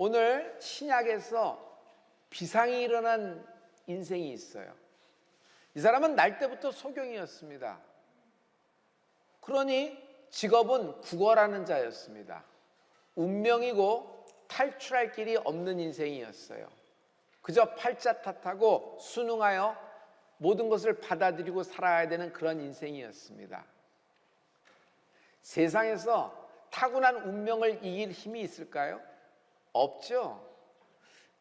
오늘 신약에서 비상이 일어난 인생이 있어요. 이 사람은 날 때부터 소경이었습니다. 그러니 직업은 구걸하는 자였습니다. 운명이고 탈출할 길이 없는 인생이었어요. 그저 팔자 탓하고 순응하여 모든 것을 받아들이고 살아야 되는 그런 인생이었습니다. 세상에서 타고난 운명을 이길 힘이 있을까요? 없죠.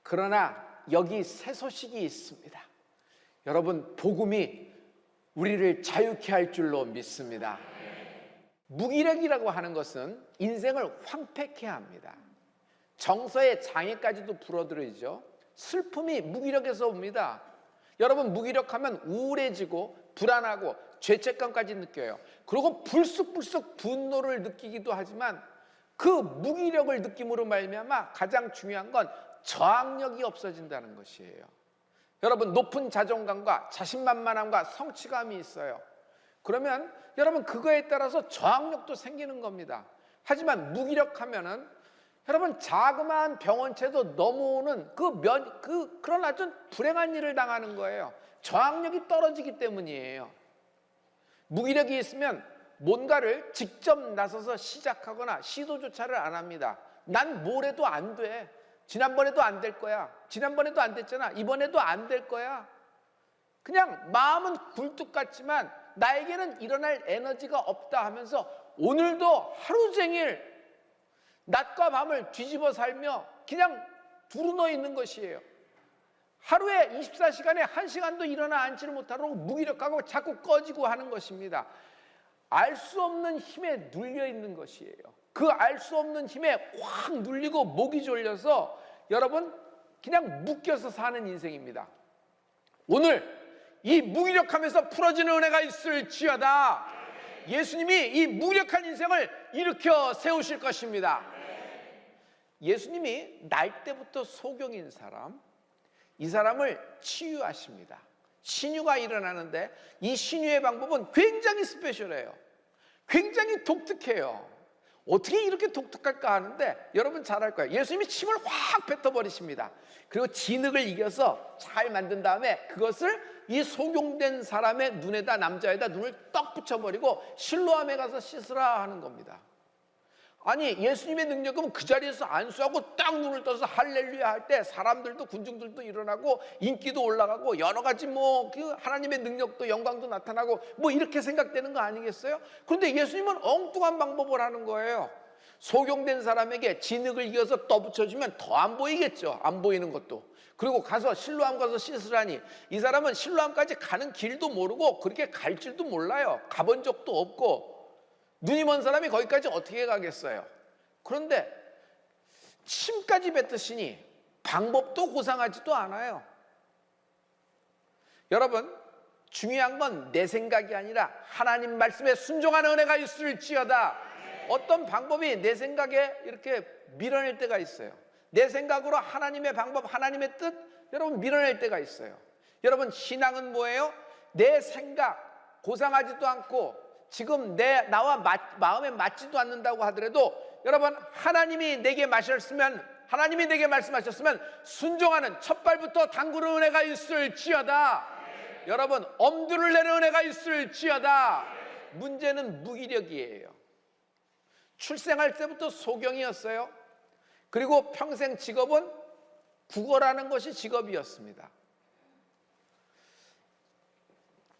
그러나 여기 새 소식이 있습니다. 여러분, 복음이 우리를 자유케 할 줄로 믿습니다. 무기력이라고 하는 것은 인생을 황폐케 합니다. 정서의 장애까지도 불어들이죠. 슬픔이 무기력에서 옵니다. 여러분, 무기력하면 우울해지고 불안하고 죄책감까지 느껴요. 그리고 불쑥불쑥 분노를 느끼기도 하지만 그 무기력을 느낌으로 말미암아 가장 중요한 건 저항력이 없어진다는 것이에요. 여러분, 높은 자존감과 자신만만함과 성취감이 있어요. 그러면 여러분, 그거에 따라서 저항력도 생기는 겁니다. 하지만 무기력하면은 여러분, 자그마한 병원체도 넘어오는 그런 아주 불행한 일을 당하는 거예요. 저항력이 떨어지기 때문이에요. 무기력이 있으면 뭔가를 직접 나서서 시작하거나 시도조차를 안 합니다. 난 뭘 해도 안 돼. 지난번에도 안 될 거야. 지난번에도 안 됐잖아. 이번에도 안 될 거야. 그냥 마음은 굴뚝 같지만 나에게는 일어날 에너지가 없다 하면서 오늘도 하루 종일 낮과 밤을 뒤집어 살며 그냥 두루누워 있는 것이에요. 하루에 24시간에 1시간도 일어나 앉지를 못하도록 무기력하고 자꾸 꺼지고 하는 것입니다. 알 수 없는 힘에 눌려 있는 것이에요. 그 알 수 없는 힘에 확 눌리고 목이 졸려서 여러분 그냥 묶여서 사는 인생입니다. 오늘 이 무기력하면서 풀어지는 은혜가 있을지어다. 예수님이 이 무기력한 인생을 일으켜 세우실 것입니다. 예수님이 날 때부터 소경인 사람, 이 사람을 치유하십니다. 신유가 일어나는데 이 신유의 방법은 굉장히 스페셜해요. 굉장히 독특해요. 어떻게 이렇게 독특할까 하는데 여러분 잘 알 거예요. 예수님이 침을 확 뱉어버리십니다. 그리고 진흙을 이겨서 잘 만든 다음에 그것을 이 소경된 사람의 눈에다, 남자에다 눈을 떡 붙여버리고 실로암에 가서 씻으라 하는 겁니다. 아니, 예수님의 능력은 그 자리에서 안수하고 딱 눈을 떠서 할렐루야 할 때 사람들도, 군중들도 일어나고 인기도 올라가고 여러 가지 그 하나님의 능력도, 영광도 나타나고 이렇게 생각되는 거 아니겠어요? 그런데 예수님은 엉뚱한 방법을 하는 거예요. 소경된 사람에게 진흙을 이어서 떠붙여주면 더 안 보이겠죠. 안 보이는 것도. 그리고 가서 실로암 가서 씻으라니, 이 사람은 실로암까지 가는 길도 모르고 그렇게 갈 줄도 몰라요. 가본 적도 없고 눈이 먼 사람이 거기까지 어떻게 가겠어요? 그런데 침까지 뱉으시니 방법도 고상하지도 않아요. 여러분, 중요한 건 내 생각이 아니라 하나님 말씀에 순종하는 은혜가 있을지어다. 어떤 방법이 내 생각에 이렇게 밀어낼 때가 있어요. 내 생각으로 하나님의 방법, 하나님의 뜻, 여러분 밀어낼 때가 있어요. 여러분, 신앙은 뭐예요? 내 생각, 고상하지도 않고 지금 나와 마음에 맞지도 않는다고 하더라도 여러분, 하나님이 내게 말씀하셨으면 순종하는 첫 발부터 담그는 은혜가 있을지어다. 여러분, 엄두를 내는 은혜가 있을지어다. 문제는 무기력이에요. 출생할 때부터 소경이었어요. 그리고 평생 직업은 구걸하는 것이 직업이었습니다.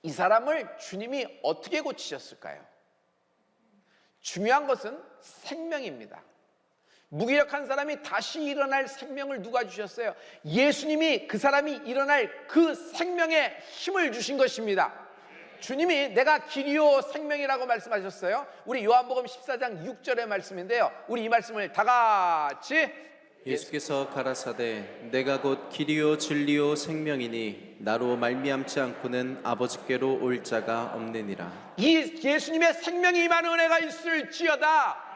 이 사람을 주님이 어떻게 고치셨을까요? 중요한 것은 생명입니다. 무기력한 사람이 다시 일어날 생명을 누가 주셨어요? 예수님이 그 사람이 일어날 그 생명에 힘을 주신 것입니다. 주님이 내가 길이요 생명이라고 말씀하셨어요. 우리 요한복음 14장 6절의 말씀인데요, 우리 이 말씀을 다 같이 예수께서 가라사대 내가 곧 길이요 진리요 생명이니 나로 말미암지 않고는 아버지께로 올 자가 없느니라. 이 예수님의 생명이 임하는 은혜가 있을지어다.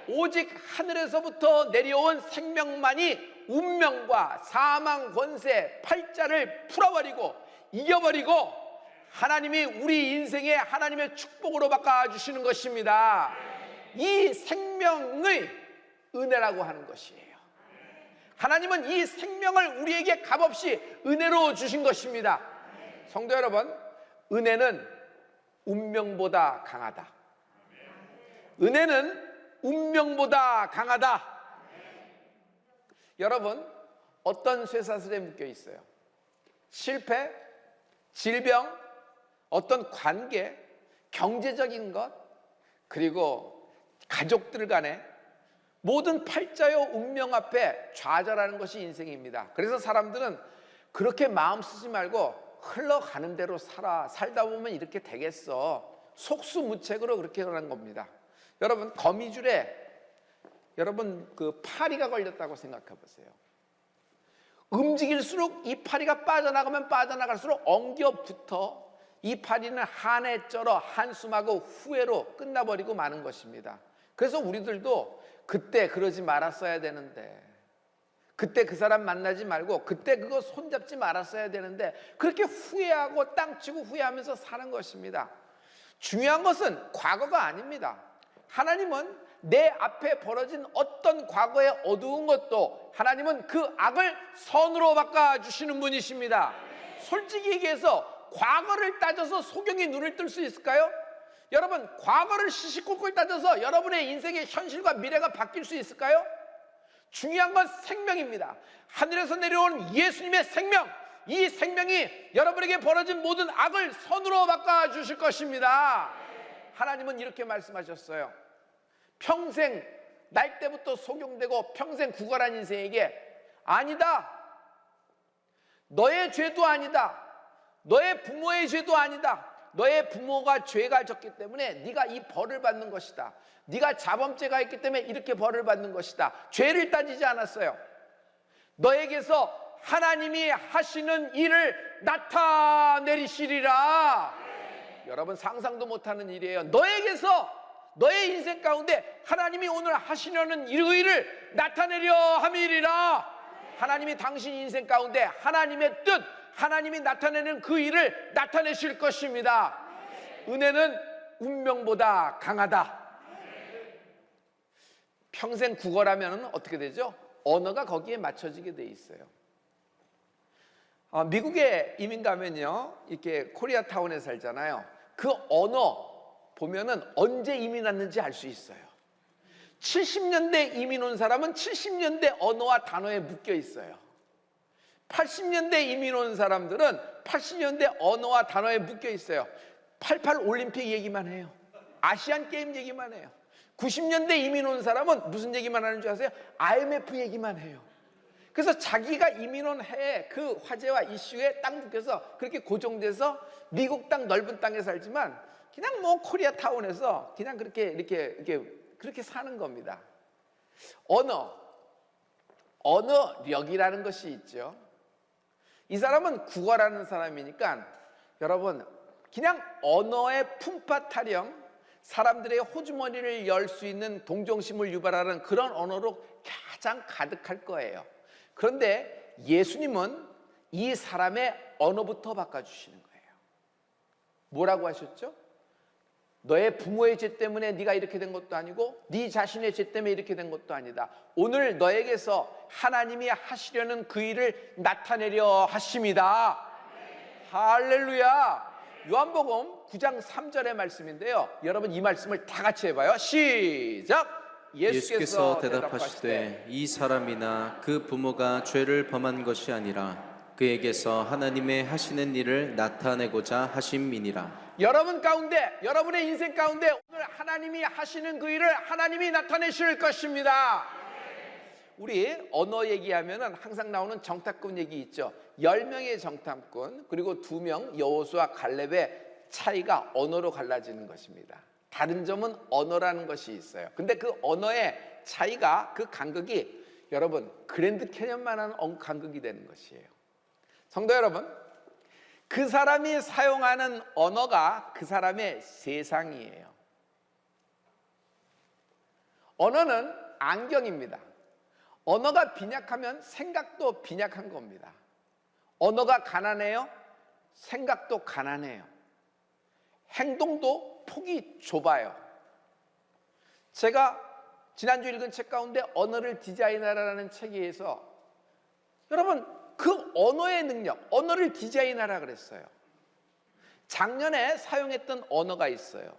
오직 하늘에서부터 내려온 생명만이 운명과 사망 권세 팔자를 풀어버리고 이겨버리고 하나님이 우리 인생에 하나님의 축복으로 바꿔주시는 것입니다. 이 생명의 은혜라고 하는 것이에요. 하나님은 이 생명을 우리에게 값없이 은혜로 주신 것입니다. 성도 여러분, 은혜는 운명보다 강하다. 은혜는 운명보다 강하다. 여러분, 어떤 쇠사슬에 묶여 있어요? 실패, 질병, 어떤 관계, 경제적인 것, 그리고 가족들 간에 모든 팔자요 운명 앞에 좌절하는 것이 인생입니다. 그래서 사람들은 그렇게 마음 쓰지 말고 흘러가는 대로 살다 보면 이렇게 되겠어. 속수무책으로 그렇게 하는 겁니다. 여러분, 거미줄에 여러분 그 파리가 걸렸다고 생각해 보세요. 움직일수록 이 파리가 빠져나가면 빠져나갈수록 엉겨 붙어 이 파리는 한해 쩔어 한숨하고 후회로 끝나버리고 마는 것입니다. 그래서 우리들도 그때 그러지 말았어야 되는데, 그때 그 사람 만나지 말고 그때 그거 손잡지 말았어야 되는데, 그렇게 후회하고 땅치고 후회하면서 사는 것입니다. 중요한 것은 과거가 아닙니다. 하나님은 내 앞에 벌어진 어떤 과거의 어두운 것도 하나님은 그 악을 선으로 바꿔주시는 분이십니다. 솔직히 얘기해서 과거를 따져서 소경이 눈을 뜰 수 있을까요? 여러분, 과거를 시시콜콜 따져서 여러분의 인생의 현실과 미래가 바뀔 수 있을까요? 중요한 건 생명입니다. 하늘에서 내려온 예수님의 생명, 이 생명이 여러분에게 벌어진 모든 악을 선으로 바꿔주실 것입니다. 하나님은 이렇게 말씀하셨어요. 평생 날 때부터 소경되고 평생 구걸한 인생에게 아니다, 너의 죄도 아니다, 너의 부모의 죄도 아니다, 너의 부모가 죄가 졌기 때문에 네가 이 벌을 받는 것이다, 네가 자범죄가 있기 때문에 이렇게 벌을 받는 것이다. 죄를 따지지 않았어요. 너에게서 하나님이 하시는 일을 나타내리시리라. 여러분, 상상도 못하는 일이에요. 너에게서 너의 인생 가운데 하나님이 오늘 하시려는 일을 나타내려 함이리라. 하나님이 당신 인생 가운데 하나님의 뜻, 하나님이 나타내는 그 일을 나타내실 것입니다. 은혜는 운명보다 강하다. 평생 구걸하면 어떻게 되죠? 언어가 거기에 맞춰지게 돼 있어요. 미국에 이민 가면요, 이렇게 코리아타운에 살잖아요. 그 언어 보면은 언제 이민 왔는지 알 수 있어요. 70년대 이민 온 사람은 70년대 언어와 단어에 묶여 있어요. 80년대 이민 온 사람들은 80년대 언어와 단어에 묶여 있어요. 88 올림픽 얘기만 해요. 아시안 게임 얘기만 해요. 90년대 이민 온 사람은 무슨 얘기만 하는 줄 아세요? IMF 얘기만 해요. 그래서 자기가 이민 온 해에 그 화제와 이슈에 딱 묶여서 그렇게 고정돼서 미국 땅 넓은 땅에 살지만 그냥 뭐 코리아타운에서 그냥 그렇게 사는 겁니다. 언어력이라는 것이 있죠. 이 사람은 구걸하는 사람이니까 여러분, 그냥 언어의 품파 타령, 사람들의 호주머니를 열 수 있는 동정심을 유발하는 그런 언어로 가장 가득할 거예요. 그런데 예수님은 이 사람의 언어부터 바꿔주시는 거예요. 뭐라고 하셨죠? 너의 부모의 죄 때문에 네가 이렇게 된 것도 아니고 네 자신의 죄 때문에 이렇게 된 것도 아니다. 오늘 너에게서 하나님이 하시려는 그 일을 나타내려 하십니다. 할렐루야. 요한복음 9장 3절의 말씀인데요, 여러분 이 말씀을 다 같이 해봐요. 시작. 예수께서 대답하시되 이 사람이나 그 부모가 죄를 범한 것이 아니라 그에게서 하나님의 하시는 일을 나타내고자 하심이니라. 여러분 가운데, 여러분의 인생 가운데 오늘 하나님이 하시는 그 일을 하나님이 나타내실 것입니다. 우리 언어 얘기하면 항상 나오는 정탐꾼 얘기 있죠. 10명의 정탐꾼, 그리고 2명 여호수아 갈렙의 차이가 언어로 갈라지는 것입니다. 다른 점은 언어라는 것이 있어요. 근데 그 언어의 차이가, 그 간극이 여러분 그랜드 캐년만한 간극이 되는 것이에요. 성도 여러분, 그 사람이 사용하는 언어가 그 사람의 세상이에요. 언어는 안경입니다. 언어가 빈약하면 생각도 빈약한 겁니다. 언어가 가난해요? 생각도 가난해요. 행동도 폭이 좁아요. 제가 지난주 읽은 책 가운데 언어를 디자인하라는 책에서 여러분, 그 언어의 능력, 언어를 디자인하라 그랬어요. 작년에 사용했던 언어가 있어요.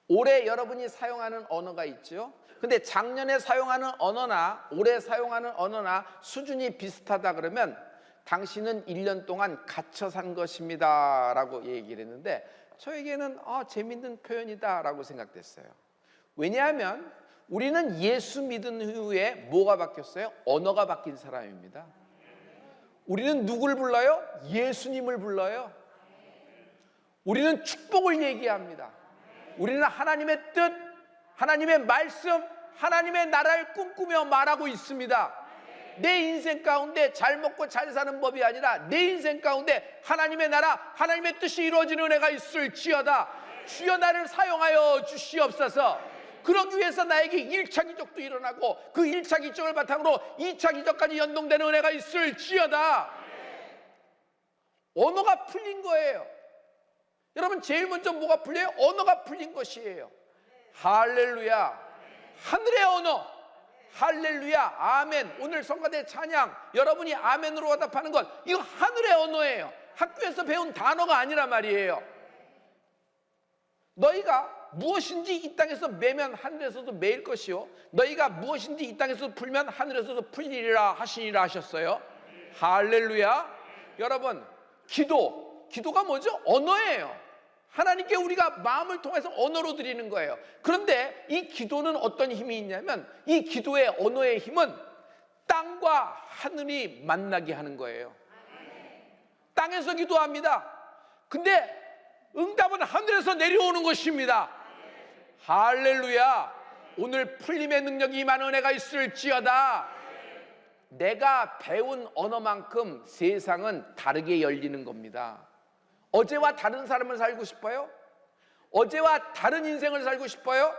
올해 여러분이 사용하는 언어가 있죠. 근데 작년에 사용하는 언어나 올해 사용하는 언어나 수준이 비슷하다 그러면 당신은 1년 동안 갇혀 산 것입니다 라고 얘기를 했는데, 저에게는 재밌는 표현이다 라고 생각됐어요. 왜냐하면 우리는 예수 믿은 후에 뭐가 바뀌었어요? 언어가 바뀐 사람입니다. 우리는 누굴 불러요? 예수님을 불러요. 우리는 축복을 얘기합니다. 우리는 하나님의 뜻, 하나님의 말씀, 하나님의 나라를 꿈꾸며 말하고 있습니다. 내 인생 가운데 잘 먹고 잘 사는 법이 아니라 내 인생 가운데 하나님의 나라, 하나님의 뜻이 이루어지는 은혜가 있을지어다. 주여 나를 사용하여 주시옵소서. 그러기 위해서 나에게 1차 기적도 일어나고 그 1차 기적을 바탕으로 2차 기적까지 연동되는 은혜가 있을지어다. 언어가 풀린 거예요. 여러분, 제일 먼저 뭐가 풀려요? 언어가 풀린 것이에요. 할렐루야. 하늘의 언어. 할렐루야. 아멘. 오늘 성가대 찬양 여러분이 아멘으로 화답하는 것, 이거 하늘의 언어예요. 학교에서 배운 단어가 아니란 말이에요. 너희가 무엇인지 이 땅에서 매면 하늘에서도 매일 것이요, 너희가 무엇인지 이 땅에서 풀면 하늘에서도 풀리리라 하시니라 하셨어요. 할렐루야. 여러분, 기도가 뭐죠? 언어예요. 하나님께 우리가 마음을 통해서 언어로 드리는 거예요. 그런데 이 기도는 어떤 힘이 있냐면, 이 기도의 언어의 힘은 땅과 하늘이 만나게 하는 거예요. 땅에서 기도합니다. 근데 응답은 하늘에서 내려오는 것입니다. 할렐루야. 오늘 풀림의 능력이 임하는 은혜가 있을지어다. 내가 배운 언어만큼 세상은 다르게 열리는 겁니다. 어제와 다른 삶을 살고 싶어요? 어제와 다른 인생을 살고 싶어요?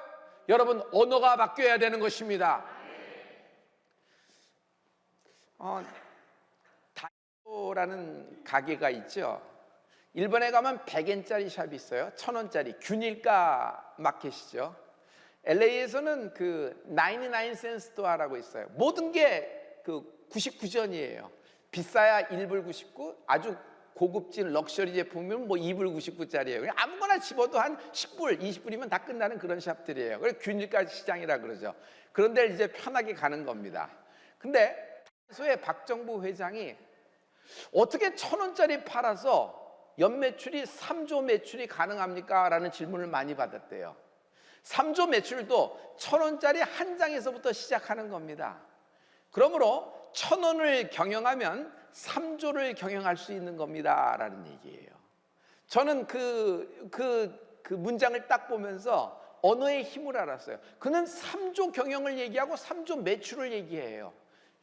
여러분, 언어가 바뀌어야 되는 것입니다. 다이소라는 가게가 있죠. 일본에 가면 100엔짜리 샵이 있어요. 1000원짜리 균일가 마켓이죠. LA에서는 그 99센 스토어라고 있어요. 모든 게 그 99전이에요. 비싸야 1불 99, 아주 고급진 럭셔리 제품이면 뭐 2불 99짜리예요. 그냥 아무거나 집어도 한 10불, 20불이면 다 끝나는 그런 샵들이에요. 그래서 균일가 시장이라 그러죠. 그런데 이제 편하게 가는 겁니다. 근데 다이소의 박정부 회장이 어떻게 1000원짜리 팔아서 연매출이 3조 매출이 가능합니까? 라는 질문을 많이 받았대요. 3조 매출도 1000원짜리 한 장에서부터 시작하는 겁니다. 그러므로 1000원을 경영하면 3조를 경영할 수 있는 겁니다 라는 얘기예요. 저는 그 문장을 딱 보면서 언어의 힘을 알았어요. 그는 3조 경영을 얘기하고 3조 매출을 얘기해요.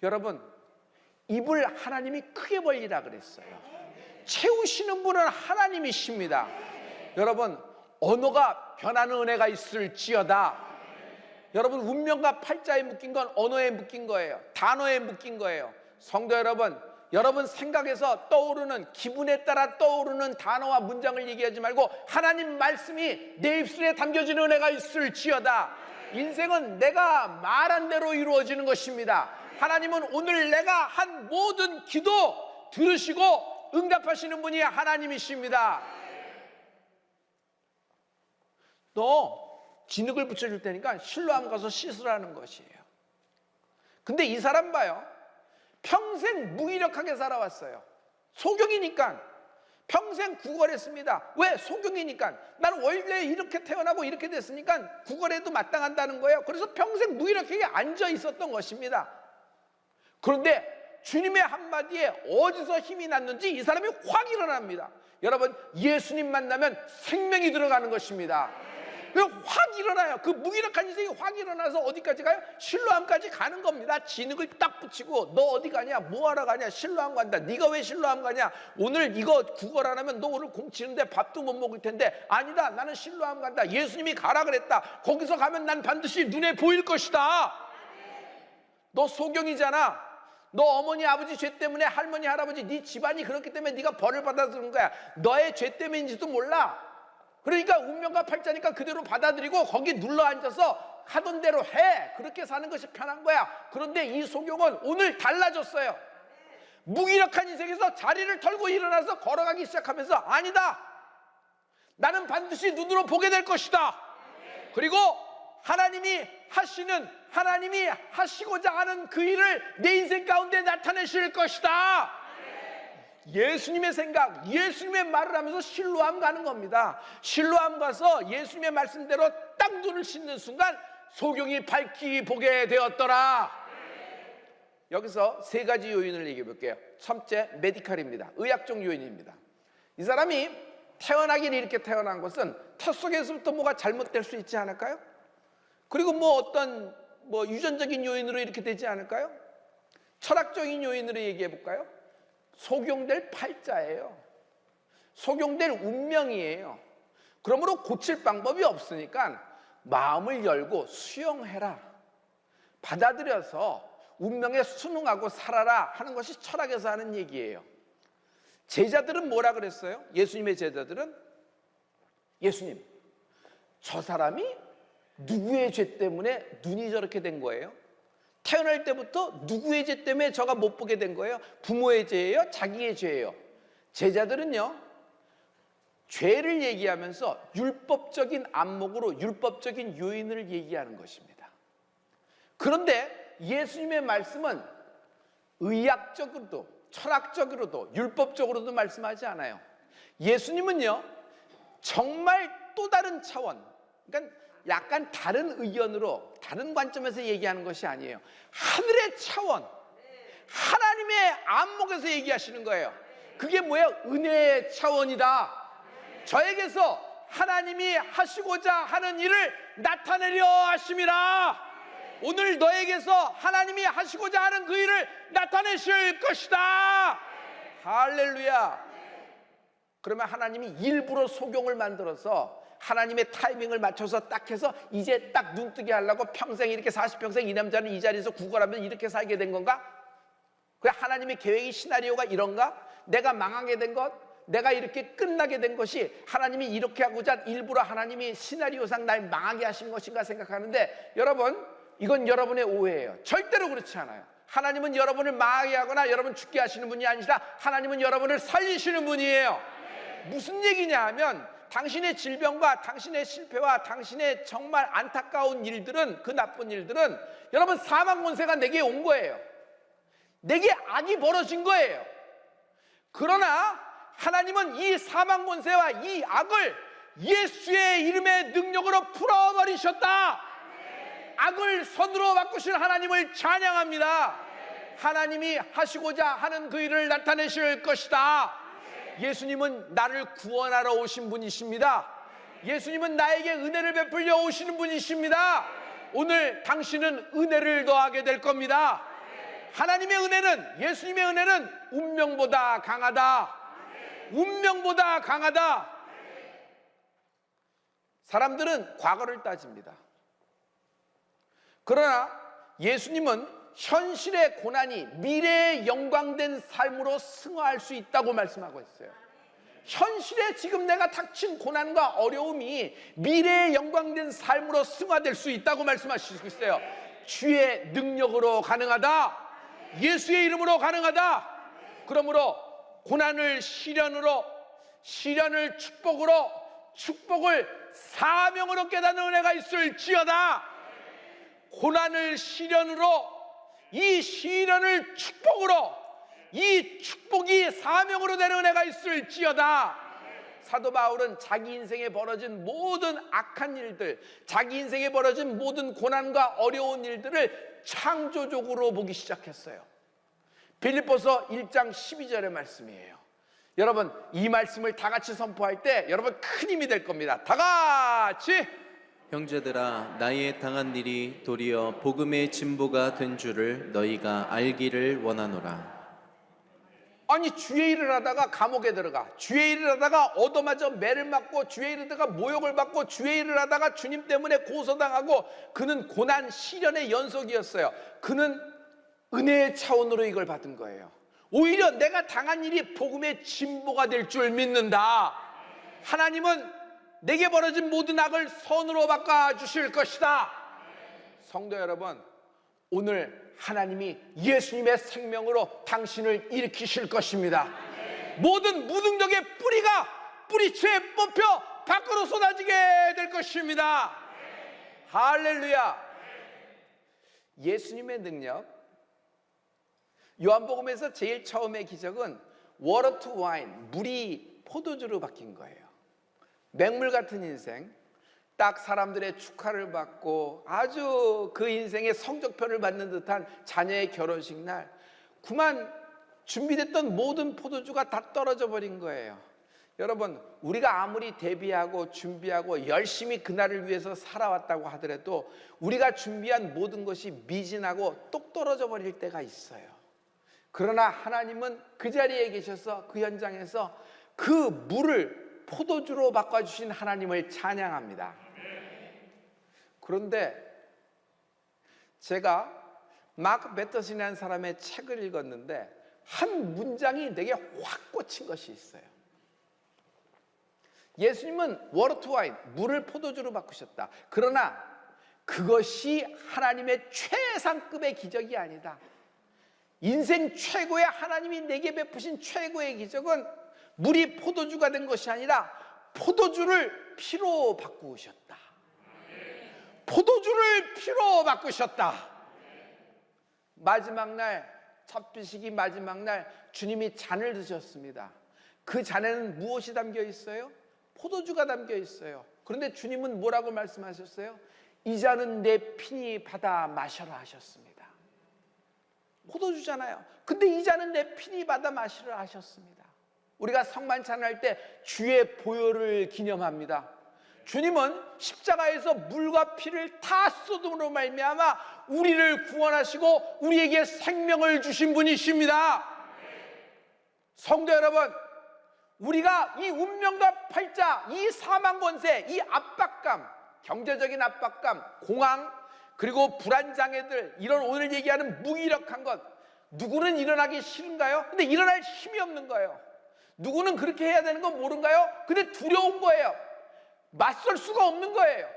여러분, 입을 하나님이 크게 벌리라 그랬어요. 채우시는 분은 하나님이십니다. 여러분, 언어가 변하는 은혜가 있을지어다. 여러분, 운명과 팔자에 묶인 건 언어에 묶인 거예요. 단어에 묶인 거예요. 성도 여러분, 여러분 생각에서 떠오르는, 기분에 따라 떠오르는 단어와 문장을 얘기하지 말고 하나님 말씀이 내 입술에 담겨지는 은혜가 있을지어다. 인생은 내가 말한 대로 이루어지는 것입니다. 하나님은 오늘 내가 한 모든 기도 들으시고 응답하시는 분이 하나님이십니다. 너 진흙을 붙여줄 테니까 실로암 가서 씻으라는 것이에요. 근데 이 사람 봐요. 평생 무기력하게 살아왔어요. 소경이니까 평생 구걸했습니다. 왜? 소경이니까. 나는 원래 이렇게 태어나고 이렇게 됐으니까 구걸해도 마땅한다는 거예요. 그래서 평생 무기력하게 앉아 있었던 것입니다. 그런데 주님의 한마디에 어디서 힘이 났는지 이 사람이 확 일어납니다. 여러분, 예수님 만나면 생명이 들어가는 것입니다. 확 일어나요. 그 무기력한 인생이 확 일어나서 어디까지 가요? 실로암까지 가는 겁니다. 진흙을 딱 붙이고, 너 어디 가냐? 뭐하러 가냐? 실로암 간다. 네가 왜 실로암 가냐? 오늘 이거 구걸 안 하면 너 오늘 공치는데 밥도 못 먹을 텐데. 아니다, 나는 실로암 간다. 예수님이 가라 그랬다. 거기서 가면 난 반드시 눈에 보일 것이다. 너 소경이잖아. 너 어머니 아버지 죄 때문에, 할머니 할아버지 네 집안이 그렇기 때문에 네가 벌을 받아서 그런 거야. 너의 죄 때문인지도 몰라. 그러니까 운명과 팔자니까 그대로 받아들이고 거기 눌러 앉아서 하던 대로 해. 그렇게 사는 것이 편한 거야. 그런데 이 소경은 오늘 달라졌어요. 무기력한 인생에서 자리를 털고 일어나서 걸어가기 시작하면서 아니다. 나는 반드시 눈으로 보게 될 것이다. 그리고 하나님이 하시고자 하는 그 일을 내 인생 가운데 나타내실 것이다. 예수님의 생각, 예수님의 말을 하면서 실로암 가는 겁니다. 실로암 가서 예수님의 말씀대로 딱 눈을 씻는 순간 소경이 밝히 보게 되었더라. 여기서 세 가지 요인을 얘기해 볼게요. 첫째, 메디칼입니다. 의학적 요인입니다. 이 사람이 태어나긴 이렇게 태어난 것은 태 속에서부터 뭐가 잘못될 수 있지 않을까요? 그리고 어떤 유전적인 요인으로 이렇게 되지 않을까요? 철학적인 요인으로 얘기해 볼까요? 소경될 팔자예요. 소경될 운명이에요. 그러므로 고칠 방법이 없으니까 마음을 열고 수용해라. 받아들여서 운명에 순응하고 살아라 하는 것이 철학에서 하는 얘기예요. 제자들은 뭐라 그랬어요? 예수님의 제자들은 예수님, 저 사람이 누구의 죄 때문에 눈이 저렇게 된 거예요? 태어날 때부터 누구의 죄 때문에 저가 못 보게 된 거예요? 부모의 죄예요? 자기의 죄예요? 제자들은요, 죄를 얘기하면서 율법적인 안목으로 율법적인 요인을 얘기하는 것입니다. 그런데 예수님의 말씀은 의학적으로도 철학적으로도 율법적으로도 말씀하지 않아요. 예수님은요, 정말 또 다른 차원, 그러니까 약간 다른 의견으로 다른 관점에서 얘기하는 것이 아니에요. 하늘의 차원, 하나님의 안목에서 얘기하시는 거예요. 그게 뭐예요? 은혜의 차원이다. 저에게서 하나님이 하시고자 하는 일을 나타내려 하심이라. 오늘 너에게서 하나님이 하시고자 하는 그 일을 나타내실 것이다. 할렐루야. 그러면 하나님이 일부러 소경을 만들어서 하나님의 타이밍을 맞춰서 딱 해서 이제 딱 눈뜨게 하려고 평생 이렇게 40평생 이 남자는 이 자리에서 구걸하면 이렇게 살게 된 건가? 그 하나님의 계획이 시나리오가 이런가? 내가 망하게 된 것, 내가 이렇게 끝나게 된 것이 하나님이 이렇게 하고자 일부러 하나님이 시나리오상 날 망하게 하신 것인가 생각하는데, 여러분, 이건 여러분의 오해예요. 절대로 그렇지 않아요. 하나님은 여러분을 망하게 하거나 여러분 죽게 하시는 분이 아니라 하나님은 여러분을 살리시는 분이에요. 무슨 얘기냐 하면, 당신의 질병과 당신의 실패와 당신의 정말 안타까운 일들은, 그 나쁜 일들은 여러분 사망 권세가 내게 온 거예요. 내게 악이 벌어진 거예요. 그러나 하나님은 이 사망 권세와 이 악을 예수의 이름의 능력으로 풀어버리셨다. 악을 선으로 바꾸신 하나님을 찬양합니다. 하나님이 하시고자 하는 그 일을 나타내실 것이다. 예수님은 나를 구원하러 오신 분이십니다. 예수님은 나에게 은혜를 베풀려 오시는 분이십니다. 오늘 당신은 은혜를 더하게 될 겁니다. 하나님의 은혜는, 예수님의 은혜는 운명보다 강하다. 운명보다 강하다. 사람들은 과거를 따집니다. 그러나 예수님은 현실의 고난이 미래의 영광된 삶으로 승화할 수 있다고 말씀하고 있어요. 현실에 지금 내가 닥친 고난과 어려움이 미래의 영광된 삶으로 승화될 수 있다고 말씀하시고 있어요. 주의 능력으로 가능하다. 예수의 이름으로 가능하다. 그러므로 고난을 시련으로, 시련을 축복으로, 축복을 사명으로 깨닫는 은혜가 있을지어다. 고난을 시련으로, 이 시련을 축복으로, 이 축복이 사명으로 되는 은혜가 있을지어다. 사도 바울은 자기 인생에 벌어진 모든 악한 일들, 자기 인생에 벌어진 모든 고난과 어려운 일들을 창조적으로 보기 시작했어요. 빌립보서 1장 12절의 말씀이에요. 여러분, 이 말씀을 다 같이 선포할 때 여러분 큰 힘이 될 겁니다. 다 같이. 형제들아, 나의 당한 일이 도리어 복음의 진보가 된 줄을 너희가 알기를 원하노라. 아니, 주의 일을 하다가 감옥에 들어가, 주의 일을 하다가 얻어맞아 매를 맞고, 주의 일을 하다가 모욕을 받고, 주의 일을 하다가 주님 때문에 고소당하고, 그는 고난 시련의 연속이었어요. 그는 은혜의 차원으로 이걸 받은 거예요. 오히려 내가 당한 일이 복음의 진보가 될 줄 믿는다. 하나님은 내게 벌어진 모든 악을 선으로 바꿔주실 것이다. 성도 여러분, 오늘 하나님이 예수님의 생명으로 당신을 일으키실 것입니다. 모든 무능력의 뿌리채 뽑혀 밖으로 쏟아지게 될 것입니다. 할렐루야. 예수님의 능력, 요한복음에서 제일 처음의 기적은 water to wine, 물이 포도주로 바뀐 거예요. 맹물 같은 인생, 딱 사람들의 축하를 받고 아주 그 인생의 성적표를 받는 듯한 자녀의 결혼식 날 그만 준비됐던 모든 포도주가 다 떨어져 버린 거예요. 여러분, 우리가 아무리 대비하고 준비하고 열심히 그날을 위해서 살아왔다고 하더라도 우리가 준비한 모든 것이 미진하고 똑 떨어져 버릴 때가 있어요. 그러나 하나님은 그 자리에 계셔서 그 현장에서 그 물을 포도주로 바꿔주신 하나님을 찬양합니다. 그런데 제가 마크 베터슨이라는 사람의 책을 읽었는데 한 문장이 내게 확 꽂힌 것이 있어요. 예수님은 water to wine, 물을 포도주로 바꾸셨다. 그러나 그것이 하나님의 최상급의 기적이 아니다. 인생 최고의 하나님이 내게 베푸신 최고의 기적은 물이 포도주가 된 것이 아니라 포도주를 피로 바꾸셨다. 포도주를 피로 바꾸셨다. 마지막 날, 첫비식이 마지막 날 주님이 잔을 드셨습니다. 그 잔에는 무엇이 담겨 있어요? 포도주가 담겨 있어요. 그런데 주님은 뭐라고 말씀하셨어요? 이 잔은 내 피니 받아 마셔라 하셨습니다. 포도주잖아요. 근데 이 잔은 내 피니 받아 마시라 하셨습니다. 우리가 성만찬을 할 때 주의 보혈을 기념합니다. 주님은 십자가에서 물과 피를 다 쏟음으로 말미암아 우리를 구원하시고 우리에게 생명을 주신 분이십니다. 성도 여러분, 우리가 이 운명과 팔자, 이 사망 권세, 이 압박감, 경제적인 압박감, 공황, 그리고 불안장애들, 이런 오늘 얘기하는 무기력한 것, 누구는 일어나기 싫은가요? 근데 일어날 힘이 없는 거예요. 누구는 그렇게 해야 되는 건 모른가요? 근데 두려운 거예요. 맞설 수가 없는 거예요.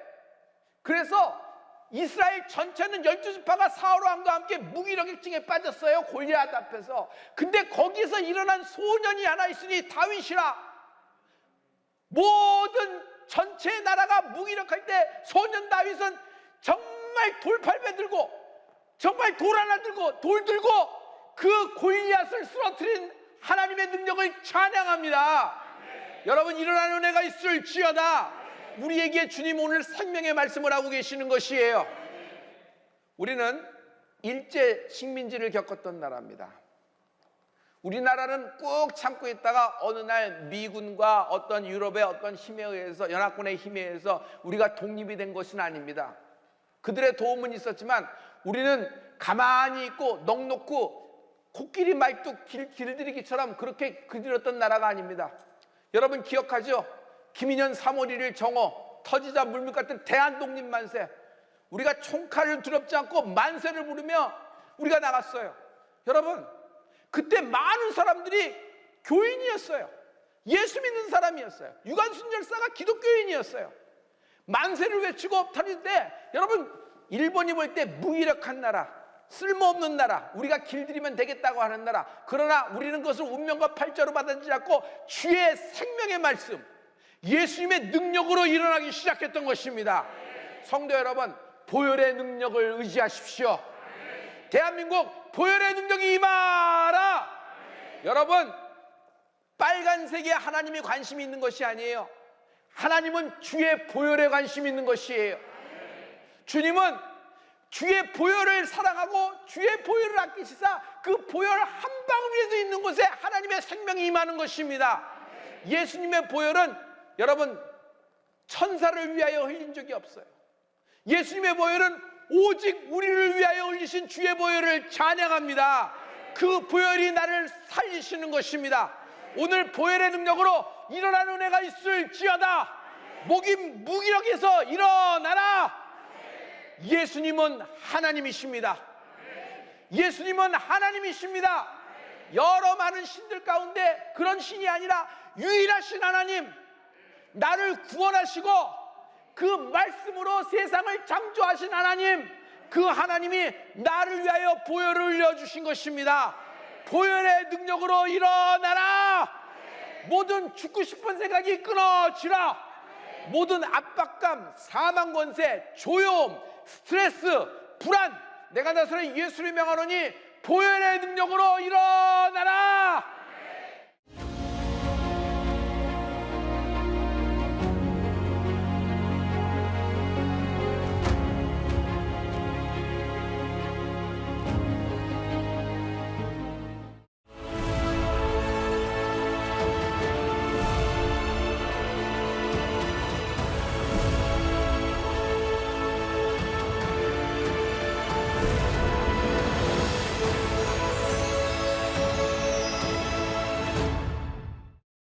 그래서 이스라엘 전체는 12지파가 사울왕과 함께 무기력증에 빠졌어요. 골리앗 앞에서. 근데 거기서 일어난 소년이 하나 있으니 다윗이라. 모든 전체 나라가 무기력할 때 소년 다윗은 정말 돌팔배 들고 정말 돌 하나 들고 돌 들고 그 골리앗을 쓰러뜨린 하나님의 능력을 찬양합니다. 여러분, 일어나는 은혜가 있을지어다. 우리에게 주님 오늘 생명의 말씀을 하고 계시는 것이에요. 우리는 일제 식민지를 겪었던 나라입니다. 우리나라는 꾹 참고 있다가 어느 날 미군과 어떤 유럽의 어떤 힘에 의해서, 연합군의 힘에 의해서 우리가 독립이 된 것은 아닙니다. 그들의 도움은 있었지만 우리는 가만히 있고 넋놓고 코끼리 말뚝 길들이기처럼 그렇게 그들었던 나라가 아닙니다. 여러분 기억하죠? 김인현 3월 1일 정오, 터지자 물밀 같은 대한독립 만세. 우리가 총칼을 두렵지 않고 만세를 부르며 우리가 나갔어요. 여러분, 그때 많은 사람들이 교인이었어요. 예수 믿는 사람이었어요. 유관순 열사가 기독교인이었어요. 만세를 외치고 터질 때, 여러분, 일본이 볼 때 무기력한 나라, 쓸모없는 나라, 우리가 길들이면 되겠다고 하는 나라. 그러나 우리는 그것을 운명과 팔자로 받아들이지 않고 주의 생명의 말씀, 예수님의 능력으로 일어나기 시작했던 것입니다. 성도 여러분, 보혈의 능력을 의지하십시오. 대한민국 보혈의 능력이 임하라. 여러분, 빨간색에 하나님이 관심이 있는 것이 아니에요. 하나님은 주의 보혈에 관심이 있는 것이에요. 주님은 주의 보혈을 사랑하고 주의 보혈을 아끼시사 그 보혈 한 방울에도 있는 곳에 하나님의 생명이 임하는 것입니다. 예수님의 보혈은 여러분 천사를 위하여 흘린 적이 없어요. 예수님의 보혈은 오직 우리를 위하여 흘리신 주의 보혈을 찬양합니다. 그 보혈이 나를 살리시는 것입니다. 오늘 보혈의 능력으로 일어나는 은혜가 있을지어다. 무기력에서 일어나라. 예수님은 하나님이십니다. 예수님은 하나님이십니다. 여러 많은 신들 가운데 그런 신이 아니라 유일하신 하나님, 나를 구원하시고 그 말씀으로 세상을 창조하신 하나님, 그 하나님이 나를 위하여 보혈을 흘려주신 것입니다. 보혈의 능력으로 일어나라. 모든 죽고 싶은 생각이 끊어지라. 모든 압박감, 사망 권세, 조여움, 스트레스, 불안, 내가 나서는 예수를 명하노니 보혈의 능력으로 일어나라.